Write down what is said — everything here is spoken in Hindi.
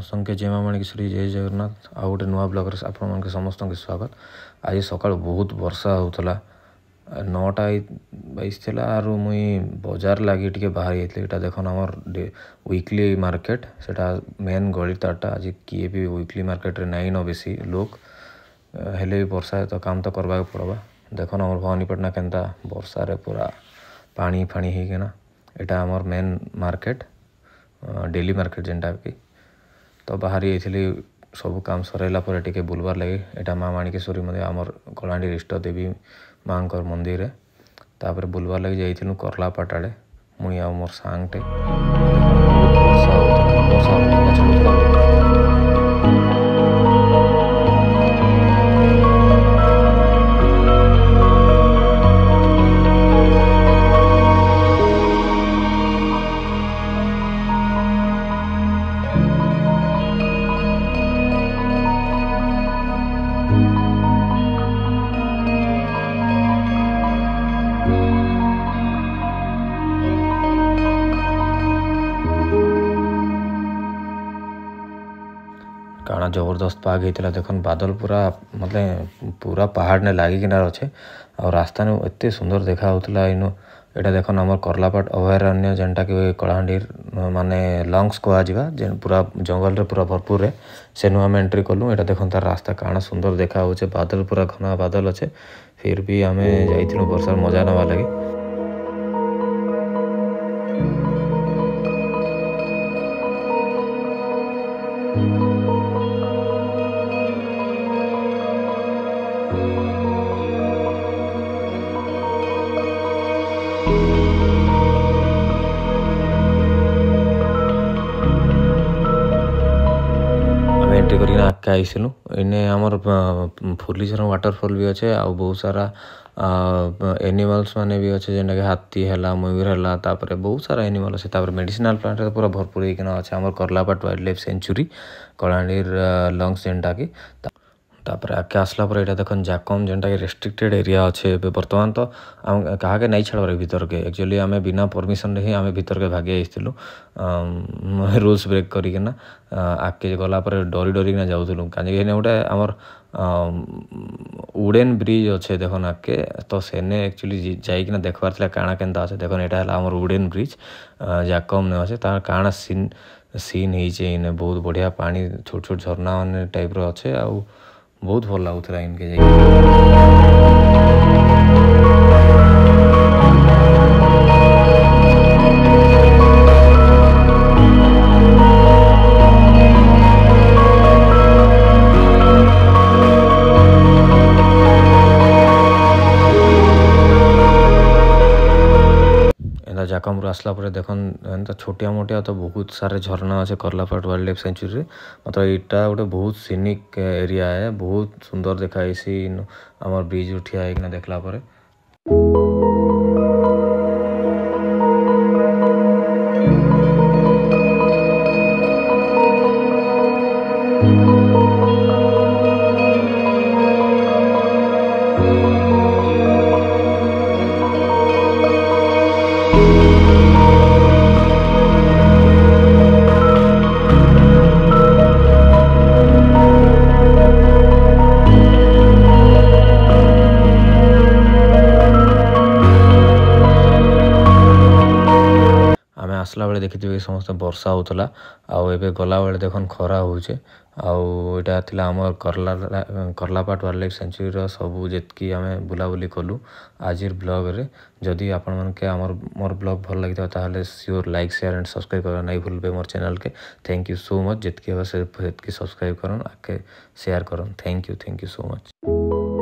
संख्य जय मां माणिकेश्वरी जय जगन्नाथ आ गोटे नुआ ब्लॉग आप समस्त के स्वागत। आज सकाल बहुत वर्षा होता 9टा 22 आर मुई बजार लगी टे बाहरी यहाँ देखन आम वीकली मार्केट सेटा मेन गली तारटा आज किए भी वीकली मार्केट रे नाइन बेसी लोग हेले भी वर्षा है तो काम तो करवा पड़वा। देखन आम भवानीपाटना केन्ता वर्षा रे पूरा पानी फाणी होना यहाँ आमर मेन मार्केट डेली मार्केट जेनटा कि तो बाहरी ये सब काम सरला टे बुलबार लगे यहाँ माँ माणिकेश्वरी मंदिर आमर कलाहांडी इष्ट देवी माँ मंदिर है तापर बुलबार लगे जाइलु करलापाट आड़े मुई आ मोर सांगटे काना जबरदस्त पाग होता देखन बादल पूरा मतलब पूरा पहाड़ ने लागिकिनार अच्छे और रास्ता ने एत सुंदर देखा होता इनु यहाँ देखन आम करलापाट अभयारण्य जेनटा कि कलाहांडी माने लंग्स कहुआ पूरा जंगल रे पूरा भरपूर है सेनु आम एंट्री कलु। यहाँ देखन तार रास्ता काना सुंदर देखा होचे बादल पूरा घना बादल अच्छे फिर भी आम जाइलु वर्षार मजा नवा लगे। एंट्री करके आगे आईसलु इने आमर फुलीचरण वाटरफॉल भी अच्छे आ बहुत सारा एनिमल्स माने भी अच्छे जेनटा कि हाथी है मयूर है तापर बहुत सारा एनिमल अच्छे तापर मेडिसिनल प्लांट पूरा भरपूर होना अच्छे आमर Karlapat wildlife sanctuary Kalahandi lungs जेनटा कि तापर आगे आसला पर यहाँ देखन जाकम जेनटा कि रेस्ट्रिक्टेड एरिया अच्छे बर्तमान तो क्या नहीं छाड़बार भीतर के एक्चुअली आम बिना परमिशन ही आम भीतर के भागी आइलु रूल्स ब्रेक करना आगे गलापर डरी डरिकिना जाऊँ कहीं गोटे आमर वुडेन ब्रिज अच्छे देखन आगे तो सेने एक्चुअली जाइकिना देखबार काଣା केन्ता अच्छे देखन यहाँ है आमर वुडेन ब्रिज जाकम ने अच्छे तार काଣା सीन होने बहुत बढ़िया पानी छोट छोट झरना मान टाइप अच्छे आ बहुत भल लगुला इनके जाकमरू आसला पर देखन एंता छोटिया मोटिया तो बहुत सारे झरना अच्छे करलापाट वाइल्ड लाइफ सेंचुरी मतलब यहाँ गोटे बहुत सीनिक एरिया है बहुत सुंदर देखाई आमर ब्रिज उठिया होना देखला पर। आसला बेले देखिए समस्त वर्षा होता आबे गला बेले देखन खरा होचे आटा आम करलापाट वाइल्ड लाइफ सेंचुरी सबू जितकी आम बुलाबुली कलु आज ब्लॉग रे जदि आपण मानके मोर ब्लॉग भल लगी ताहले sure like share and subscribe करना नहीं भूलबे मोर चैनल के। थैंक यू सो मच जितकी सब्सक्राइब करन आके शेयर करन। Thank you so much.